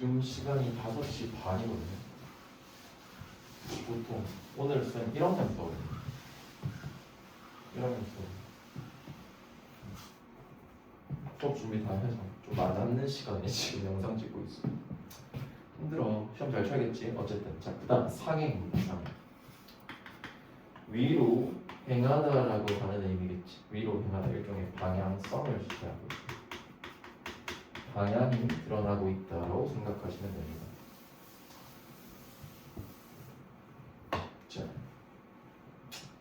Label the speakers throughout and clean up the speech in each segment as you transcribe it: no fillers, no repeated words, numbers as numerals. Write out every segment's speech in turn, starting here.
Speaker 1: 지금 시간이 5시 반이거든요. 보통 오늘 쌤 1학년 수업이에요. 1학년 수업 준비 다 해서 좀 남는 시간에 지금 영상 찍고 있어요. 힘들어. 시험 잘 쳐야겠지. 어쨌든 자, 그 다음 상행입니다. 상행. 위로 행하다라고 하는 의미겠지. 위로 행하다 일종의 방향성을 시사하고 있습니다. 방향이 드러나고 있다고 생각하시면 됩니다. 자,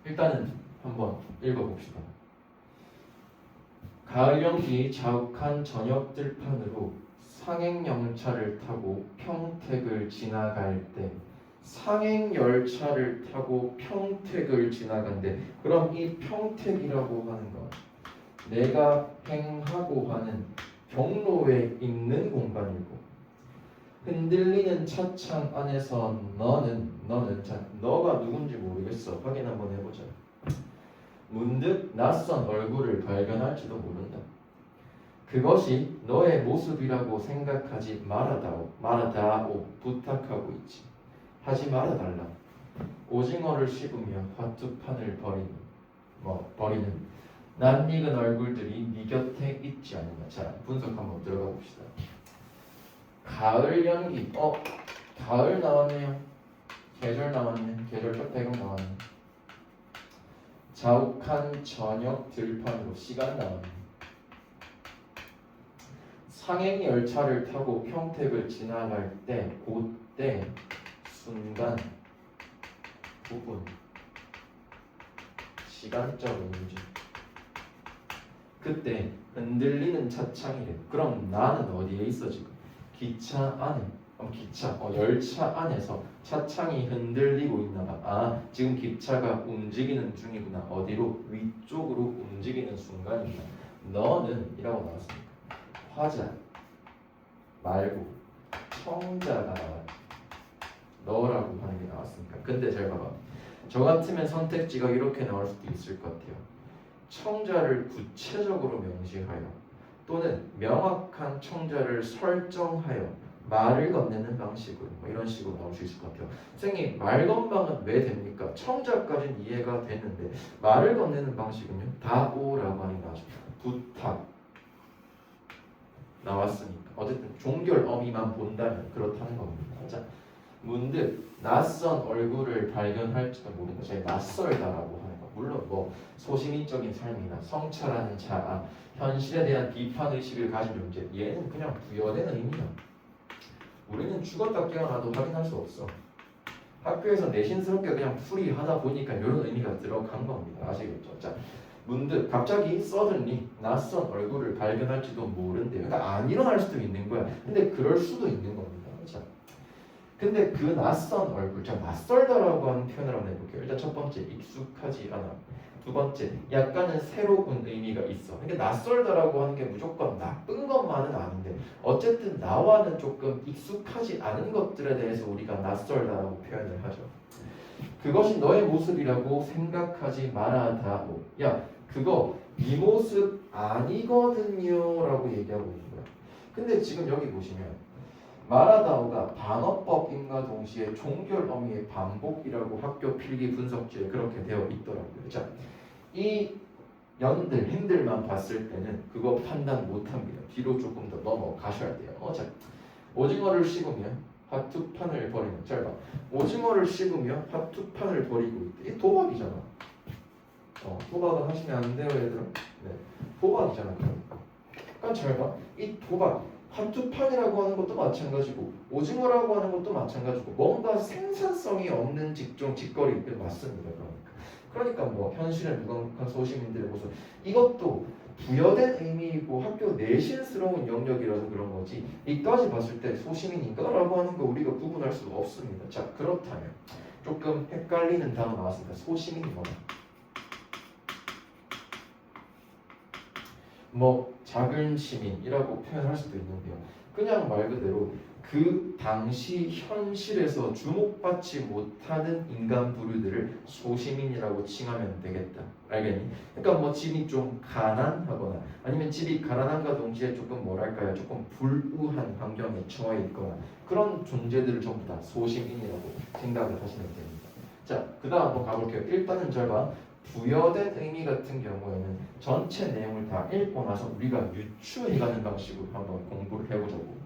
Speaker 1: 일단은 한번 읽어봅시다. 가을 연기 자욱한 저녁 들판으로 상행열차를 타고 평택을 지나갈 때 상행열차를 타고 평택을 지나간대. 그럼 이 평택이라고 하는 건 내가 행하고 하는 경로에 있는 공간이고 흔들리는 차창 안에서 너는 자, 너가 누군지 모르겠어. 확인 한번 해보자. 문득 낯선 얼굴을 발견할지도 모른다. 그것이 너의 모습이라고 생각하지 말아다오 부탁하고 있지. 하지 말아달라. 오징어를 씹으며 화투판을 버리는 낯익은 얼굴들이 네 곁에 있지 않나. 자, 분석 한번 들어가 봅시다. 가을 연기. 가을 나왔네요. 계절 나왔네. 계절적 배경 나왔네. 자욱한 저녁 들판으로 시간 나왔네. 상행 열차를 타고 평택을 지나갈 때 그때 순간 부분 시간적 의미죠. 그때 흔들리는 차창이래. 그럼 나는 어디에 있어 지금? 기차 안에. 열차 안에서 차창이 흔들리고 있나봐. 아, 지금 기차가 움직이는 중이구나. 어디로? 위쪽으로 움직이는 순간이구나. 너는 이라고 나왔습니다. 화자 말고 청자가 나왔죠. 너라고 하는 게 나왔으니까. 근데 잘 봐봐. 저 같으면 선택지가 이렇게 나올 수도 있을 것 같아요. 청자를 구체적으로 명시하여 또는 명확한 청자를 설정하여 말을 건네는 방식으로 이런 식으로 나올 수 있을 것 같아요. 선생님, 말 건방은 왜 됩니까? 청자까지는 이해가 됐는데 말을 건네는 방식은요? 다오라고 하는 게 나죠. 부탁 나왔으니까 어쨌든 종결 어미만 본다면 그렇다는 겁니다. 자, 문득 낯선 얼굴을 발견할지도 모른다. 제가 낯설다라고 하는 거. 물론 뭐 소시민적인 삶이나 성찰하는 자아, 현실에 대한 비판 의식을 가진 존재. 얘는 그냥 부여된 의미야. 우리는 죽었다 깨어나도 확인할 수 없어. 학교에서 내신스럽게 그냥 풀이하다 보니까 이런 의미가 들어간 겁니다. 아시겠죠? 자, 문득 갑자기 suddenly 낯선 얼굴을 발견할지도 모른대요. 그러니까 안 일어날 수도 있는 거야. 근데 그럴 수도 있는 겁니다. 자, 근데 그 낯선 얼굴, 자, 낯설다라고 하는 표현을 한번 해볼게요. 일단 첫 번째, 익숙하지 않아. 두 번째, 약간은 새로운 의미가 있어. 그러니까 낯설다라고 하는 게 무조건 나쁜 것만은 아닌데 어쨌든 나와는 조금 익숙하지 않은 것들에 대해서 우리가 낯설다라고 표현을 하죠. 그것이 너의 모습이라고 생각하지 말아다오. 야, 그거 네 모습 아니거든요 라고 얘기하고 있는 거야. 근데 지금 여기 보시면 말아다오가 반어법인과 동시에 종결 어미의 반복이라고 학교 필기 분석지에 그렇게 되어 있더라고요. 자, 이 힘들만 봤을 때는 그거 판단 못합니다. 뒤로 조금 더 넘어가셔야 돼요. 자, 오징어를 씹으면 화투판을 버리는. 잘 봐. 오징어를 씹으며 화투판을 버리고 있대. 이 도박이잖아. 도박은 하시면 안 돼요, 얘들아. 네, 도박이잖아. 그러니까 잘 봐. 이 도박, 화투판이라고 하는 것도 마찬가지고 오징어라고 하는 것도 마찬가지고 뭔가 생산성이 없는 직종, 직거리 맞습니다. 그러니까 뭐 현실에 무감각한 소시민들의 모습, 이것도 부여된 의미이고 학교 내신스러운 영역이라서 그런 거지 이까지 봤을 때 소시민인가? 라고 하는 거 우리가 구분할 수가 없습니다. 자, 그렇다면 조금 헷갈리는 단어 나왔습니다. 소시민이 뭐냐? 뭐 작은 시민이라고 표현할 수도 있는데요. 그냥 말 그대로 그 당시 현실에서 주목받지 못하는 인간 부류들을 소시민이라고 칭하면 되겠다. 알겠니? 그러니까 뭐 집이 좀 가난하거나 아니면 집이 가난함과 동시에 조금 뭐랄까요? 조금 불우한 환경에 처해 있거나 그런 존재들을 전부 다 소시민이라고 생각을 하시면 됩니다. 자, 그 다음 한번 가볼게요. 일단은 잘 봐. 부여된 의미 같은 경우에는 전체 내용을 다 읽고 나서 우리가 유추해가는 방식으로 한번 공부를 해보자고.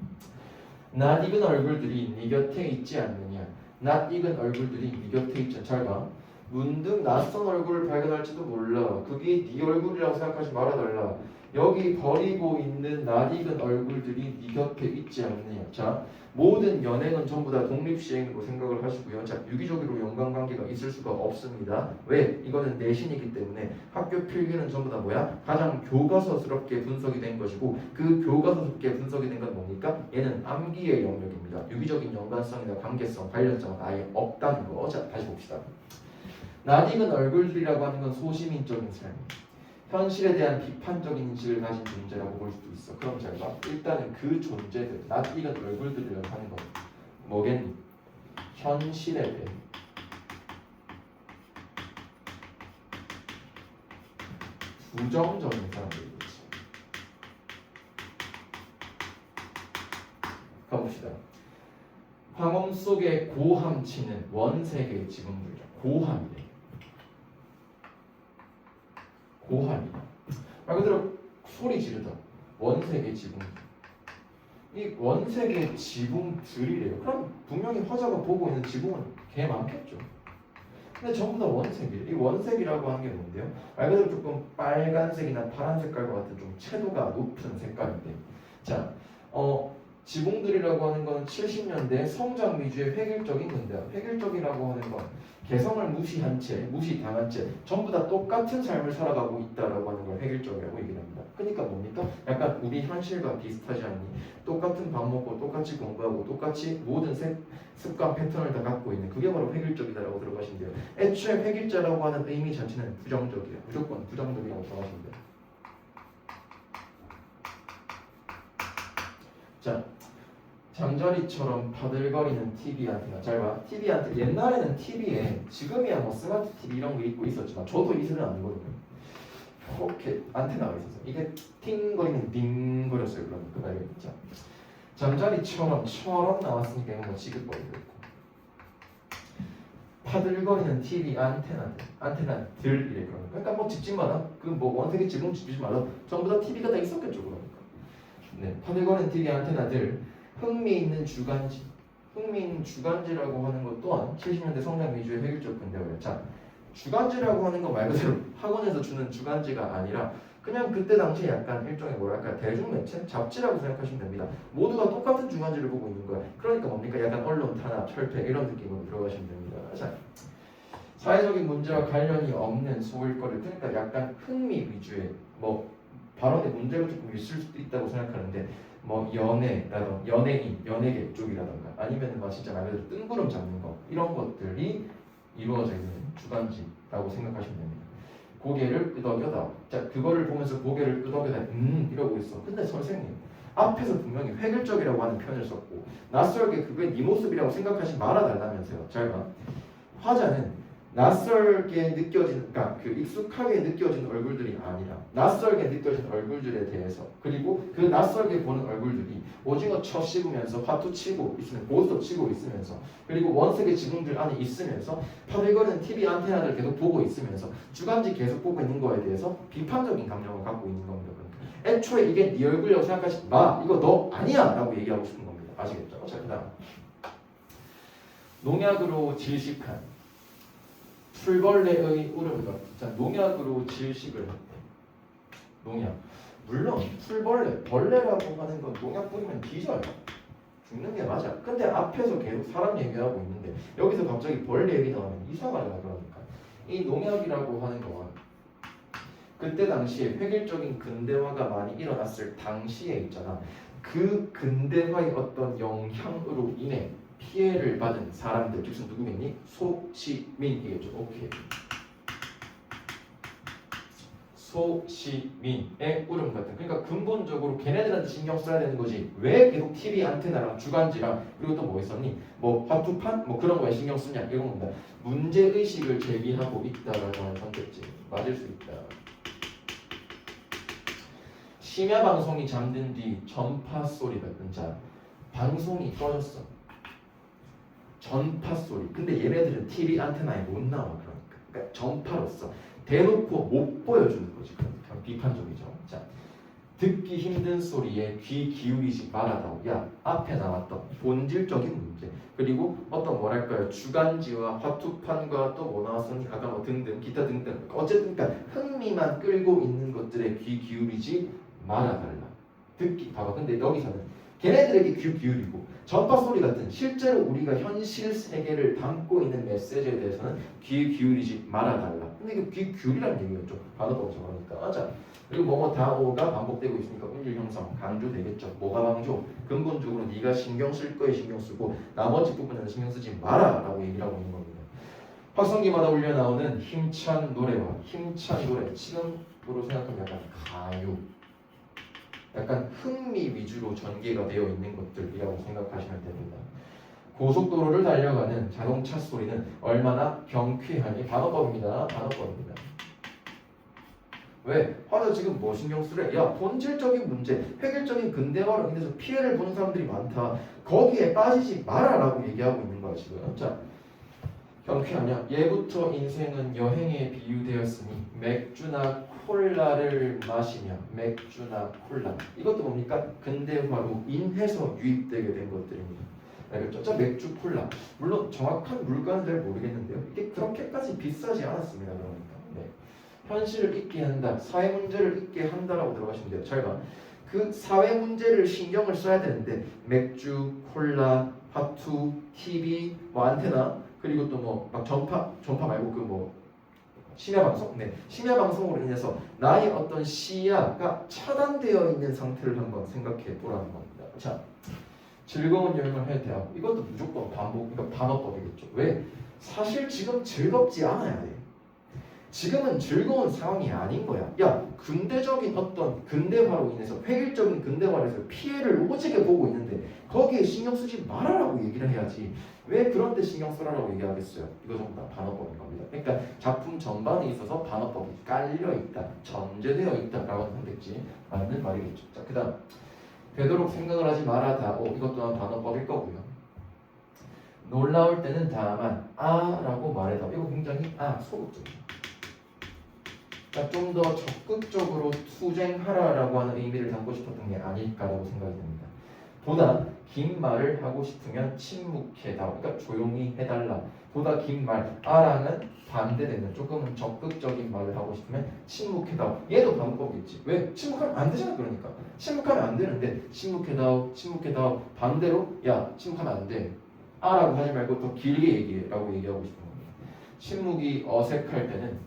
Speaker 1: 낯익은 얼굴들이 네 곁에 있지 않느냐. 낯익은 얼굴들이 네 곁에 있지 않느냐. 잘 봐. 문득 낯선 얼굴을 발견할지도 몰라. 그게 네 얼굴이라고 생각하지 말아달라. 여기 버리고 있는 낯익은 얼굴들이 네 곁에 있지 않느냐. 자, 모든 연행은 전부 다 독립시행으로 생각을 하시고요. 자, 유기적으로 연관관계가 있을 수가 없습니다. 왜? 이거는 내신이기 때문에 학교 필기는 전부 다 뭐야? 가장 교과서스럽게 분석이 된 것이고 그 교과서스럽게 분석이 된 건 뭡니까? 얘는 암기의 영역입니다. 유기적인 연관성이나 관계성, 관련성은 아예 없다는 거. 자, 다시 봅시다. 낯익은 얼굴들이라고 하는 건 소시민적인 삶, 현실에 대한 비판적인 인식을 가진 존재라고 볼 수도 있어. 그럼 잘 봐. 일단은 그 존재들, 낯익은 얼굴들이라고 하는 건 뭐겠니? 현실에 대해 부정적인 사람들이겠지. 가봅시다. 황혼 속에 고함치는 원색의 지붕들이죠. 고함이래. 고함이다. 말 그대로 소리 지르다. 원색의 지붕. 이 원색의 지붕들이래요. 그럼 분명히 화자가 보고 있는 지붕은 개 많겠죠. 근데 전부 다 원색이에요. 이 원색이라고 하는 게 뭔데요? 말 그대로 조금 빨간색이나 파란 색깔과 같은 좀 채도가 높은 색깔인데, 자, 지붕들이라고 하는 건 70년대 성장 위주의 획일적인 건데요. 획일적이라고 하는 건 개성을 무시한 채, 무시당한 채 전부 다 똑같은 삶을 살아가고 있다라고 하는 걸 획일적이라고 얘기를 합니다. 그러니까 뭡니까? 약간 우리 현실과 비슷하지 않니? 똑같은 밥 먹고 똑같이 공부하고 똑같이 모든 습관 패턴을 다 갖고 있는 그게 바로 획일적이다라고 들어가시면 돼요. 애초에 획일자라고 하는 의미 자체는 부정적이에요. 무조건 부정적이라고 들어가시면 돼요. 자, 잠자리처럼 바들거리는 TV 안테나. 잘 봐. TV 안테나. 옛날에는 TV에 지금이야 뭐 스마트 TV 이런 거 있고 있었지만 저도 이 세대는 아니거든요. 이렇게 안테나가 있었어요. 이게 팅거리는 빙거렸어요. 그러니까 알겠죠? 잠자리처럼 나왔으니까 이건 뭐 지긋거리고 있고. 파들거리는 TV 안테나들 이래 그러니까. 그러니까 뭐 집집마다 그 뭐 원색의 지붕 집집마다 전부 다 TV가 다 있었겠죠, 그러니까. 네, 파들거리는 TV 안테나들. 흥미있는 주간지. 흥미있는 주간지라고 하는 것 또한 70년대 성장 위주의 획일적 근대화예요. 자, 주간지라고 하는 건 말 그대로 학원에서 주는 주간지가 아니라 그냥 그때 당시에 약간 일종의 뭐랄까 대중매체? 잡지라고 생각하시면 됩니다. 모두가 똑같은 주간지를 보고 있는 거예요. 그러니까 뭡니까? 약간 언론 탄압, 철폐 이런 느낌으로 들어가시면 됩니다. 자, 사회적인 문제와 관련이 없는 소일거리, 그러니까 약간 흥미 위주의 뭐 발언에 문제가 조금 있을 수도 있다고 생각하는데 뭐 연애라던가 연예인, 연예계 쪽이라던가 아니면 뭐 진짜 말 그대로 뜬구름 잡는 거 이런 것들이 이루어져 있는 주간지라고 생각하시면 됩니다. 고개를 끄덕여다. 자, 그거를 보면서 고개를 끄덕여다. 이러고 있어. 근데 선생님 앞에서 분명히 획일적이라고 하는 표현을 썼고 낯설게 그게 네 모습이라고 생각하지 말아달라면서요. 잘 봐. 화자는 낯설게 느껴지는, 그러니까 그 익숙하게 느껴지는 얼굴들이 아니라 낯설게 느껴지는 얼굴들에 대해서 그리고 그 낯설게 보는 얼굴들이 오징어 쳐 씹으면서 화투 치고 있으면 고스톱 치고 있으면서 그리고 원색의 지붕들 안에 있으면서 파들거리는 TV 안테나를 계속 보고 있으면서 주간지 계속 보고 있는 거에 대해서 비판적인 감정을 갖고 있는 겁니다. 그러니까 애초에 이게 네 얼굴이라고 생각하지 마. 이거 너 아니야 라고 얘기하고 싶은 겁니다. 아시겠죠? 자, 그 다음 농약으로 질식한 풀벌레의 울음과 자, 농약으로 질식을 했대. 농약. 물론 풀벌레, 벌레라고 하는 건 농약 뿌리면 뒤져요. 죽는 게 맞아. 근데 앞에서 계속 사람 얘기하고 있는데 여기서 갑자기 벌레 얘기 나오면 이상하잖아. 그러니까 이 농약이라고 하는 건 그때 당시에 획일적인 근대화가 많이 일어났을 당시에 있잖아. 그 근대화의 어떤 영향으로 인해 피해를 받은 사람들, 즉 누구겠니? 소시민이겠죠. 오케이. 소시민의 울음 같은. 그러니까 근본적으로 걔네들한테 신경 써야 되는 거지. 왜 계속 TV 안테나랑 주간지랑 그리고 또 뭐 있었니? 뭐 화투판 뭐 그런 거에 신경 쓰냐 이런 겁니다. 문제 의식을 제기하고 있다라고 하는 선택지 맞을 수 있다. 심야 방송이 잠든 뒤 전파 소리 같은. 자, 방송이 꺼졌어. 전파 소리. 근데 얘네들은 TV 안테나에 못 나와. 그러니까 전파로서 대놓고 못 보여주는 거지. 그러니까 비판적이죠. 자, 듣기 힘든 소리에 귀 기울이지 말아다오. 야, 앞에 나왔던 본질적인 문제, 그리고 어떤 뭐랄까요, 주간지와 화투판과 또 뭐 나왔었니? 아까 뭐 등등 기타 등등, 어쨌든 그러니까 흥미만 끌고 있는 것들에 귀 기울이지 말아달라. 듣기 봐봐. 근데 여기서는 걔네들에게 귀 기울이고 전파 소리 같은 실제로 우리가 현실 세계를 담고 있는 메시지에 대해서는 귀 기울이지 말아달라. 근데 이게 귀 기울이라는 얘기였죠. 반어법 적으니까. 자, 그리고 뭐뭐 다오가 반복되고 있으니까 운율 형성 강조되겠죠. 뭐가 강조? 근본적으로 네가 신경 쓸 거에 신경 쓰고 나머지 부분에는 신경 쓰지 마라라고 얘기를 하고 있는 겁니다. 확성기마다 울려 나오는 힘찬 노래와 힘찬 노래, 지금으로 생각하면 약간 가요, 약간 흥미 위주로 전개가 되어 있는 것들이라고 생각하시면 됩니다. 고속도로를 달려가는 자동차 소리는 얼마나 경쾌하니. 반어법입니다. 반어법입니다. 왜? 화자 지금 뭐 신경 쓰래? 야, 본질적인 문제, 획일적인 근대화로 인해서 피해를 보는 사람들이 많다. 거기에 빠지지 마라라고 얘기하고 있는 거야 지금. 자, 경쾌하냐? 예부터 인생은 여행에 비유되었으니 맥주나 콜라를 마시며. 맥주나 콜라, 이것도 뭡니까? 근대화로 인해서 유입되게 된 것들입니다. 알겠죠? 자, 맥주, 콜라, 물론 정확한 물가는 잘 모르겠는데요, 이게 그렇게까지 비싸지 않았습니다. 그러니까 네. 현실을 잊게 한다, 사회 문제를 잊게 한다라고 들어가시면 돼요. 잘 봐. 그 사회 문제를 신경을 써야 되는데 맥주, 콜라, 화투, TV, 뭐 안테나, 그리고 또 뭐 막 전파 말고 그 뭐 심야 방송, 네, 심야 방송으로 인해서 나의 어떤 시야가 차단되어 있는 상태를 한번 생각해 보라는 겁니다. 자, 즐거운 여행을 해야 돼요. 이것도 무조건 반복, 그러니까 반어법이겠죠. 왜? 사실 지금 즐겁지 않아야 돼. 지금은 즐거운 상황이 아닌 거야. 야, 근대적인 어떤 근대화로 인해서, 획일적인 근대화로 해서 피해를 오지게 보고 있는데 거기에 신경 쓰지 말아라고 얘기를 해야지. 왜 그런 데 신경 쓰라고 얘기하겠어요? 이거 전부 다 반어법인 겁니다. 그러니까 작품 전반에 있어서 반어법이 깔려있다, 전제되어 있다라고 하는 선택지 맞는 말이겠죠. 자, 그 다음 되도록 생각을 하지 말아다. 이것 또한 반어법일 거고요. 놀라울 때는 다만 아라고 말해다. 이거 굉장히 소극적이에요. 그러니까 좀 더 적극적으로 투쟁하라라고 하는 의미를 담고 싶었던 게 아닐까라고 생각이 됩니다. 보다 긴 말을 하고 싶으면 침묵해다. 그러니까 조용히 해달라. 보다 긴 말, 아랑은 반대되는 조금은 적극적인 말을 하고 싶으면 침묵해다. 얘도 반복이겠지. 왜? 침묵하면 안 되잖아. 그러니까 침묵하면 안 되는데 침묵해다 반대로 야, 침묵하면 안 돼. 아라고 하지 말고 더 길게 얘기해라고 얘기하고 싶은 겁니다. 침묵이 어색할 때는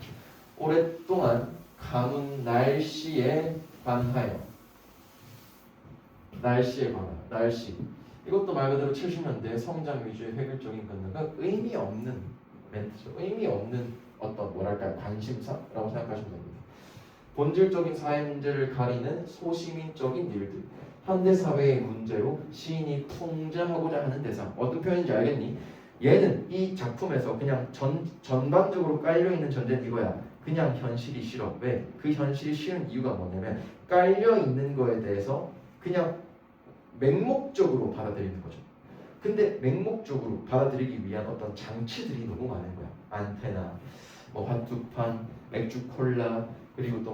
Speaker 1: 오랫동안 가문 날씨에 관하여. 날씨에 관하여. 날씨. 이것도 말 그대로 70년대 성장 위주의 획일적인 건너가 의미 없는 멘트죠. 의미 없는 어떤 뭐랄까요, 관심사라고 생각하시면 됩니다. 본질적인 사회 문제를 가리는 소시민적인 일들, 현대 사회의 문제로 시인이 풍자하고자 하는 대상. 어떤 표현인지 알겠니? 얘는 이 작품에서 그냥 전반적으로 깔려있는 전제는 이거야. 그냥 현실이 싫어. 왜? 그 현실이 싫은 이유가 뭐냐면 깔려있는 거에 대해서 그냥 맹목적으로 받아들이는 거죠. 근데 맹목적으로 받아들이기 위한 어떤 장치들이 너무 많은 거야. 안테나, 뭐 화투판, 맥주 콜라, 그리고 또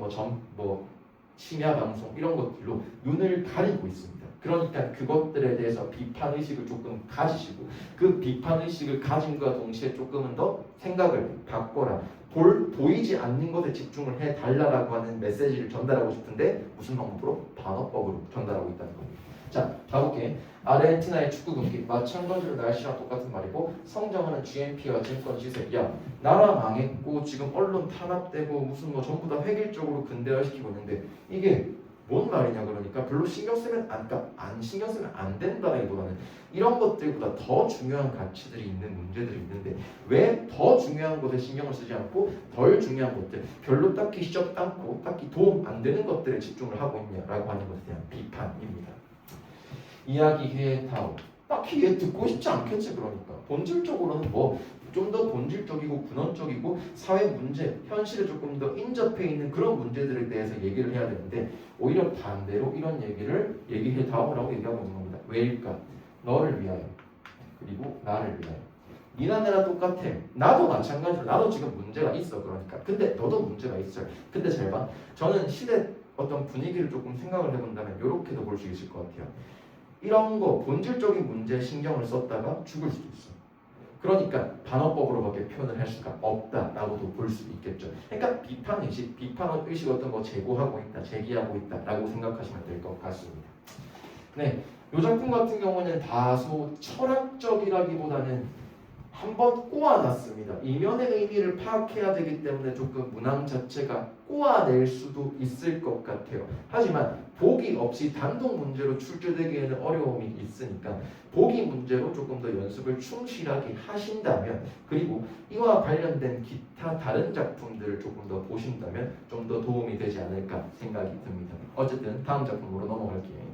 Speaker 1: 뭐 심야 방송, 이런 것들로 눈을 가리고 있습니다. 그러니까 그것들에 대해서 비판 의식을 조금 가지시고, 그 비판 의식을 가짐과 동시에 조금은 더 생각을 바꿔라. 보이지 않는 것에 집중을 해달라고 하는 메시지를 전달하고 싶은데 무슨 방법으로? 반어법으로 전달하고 있다는 겁니다. 자, 가볼게. 아르헨티나의 축구 경기, 마찬가지로 날씨랑 똑같은 말이고, 성장하는 GNP와 증권 시세. 야, 나라 망했고 지금 언론 탄압되고 무슨 뭐 전부 다 획일적으로 근대화시키고 있는데 이게 뭔 말이냐 그러니까 별로 신경 쓰면 안 신경 쓰면 안 된다기보다는 이런 것들보다 더 중요한 가치들이 있는 문제들이 있는데 왜 더 중요한 것에 신경을 쓰지 않고 덜 중요한 것들 별로 딱히 시적 않고 딱히 도움 안 되는 것들에 집중을 하고 있냐라고 하는 것에 대한 비판입니다. 이야기해 다오. 딱히 얘 듣고 싶지 않겠지 그러니까 본질적으로는 뭐 좀 더 본질적이고 근원적이고 사회 문제, 현실에 조금 더 인접해 있는 그런 문제들에 대해서 얘기를 해야 되는데 오히려 반대로 이런 얘기를 얘기해 다오라고 얘기하고 있는 겁니다. 왜일까? 너를 위하여 그리고 나를 위하여. 니나 내나 똑같아. 나도 마찬가지로 나도 지금 문제가 있어 그러니까. 근데 너도 문제가 있어요. 근데 잘 봐. 저는 시대 어떤 분위기를 조금 생각을 해본다면 이렇게도 볼 수 있을 것 같아요. 이런 거 본질적인 문제에 신경을 썼다가 죽을 수도 있어. 그러니까 반어법으로밖에 표현을 할 수가 없다라고도 볼 수 있겠죠. 그러니까 비판의식, 비판의식 어떤 거 제고하고 있다, 제기하고 있다라고 생각하시면 될 것 같습니다. 네, 이 작품 같은 경우는 다소 철학적이라기보다는 한번 꼬아놨습니다. 이면의 의미를 파악해야 되기 때문에 조금 문항 자체가 꼬아낼 수도 있을 것 같아요. 하지만 보기 없이 단독 문제로 출제되기에는 어려움이 있으니까 보기 문제로 조금 더 연습을 충실하게 하신다면 그리고 이와 관련된 기타 다른 작품들을 조금 더 보신다면 좀 더 도움이 되지 않을까 생각이 듭니다. 어쨌든 다음 작품으로 넘어갈게요.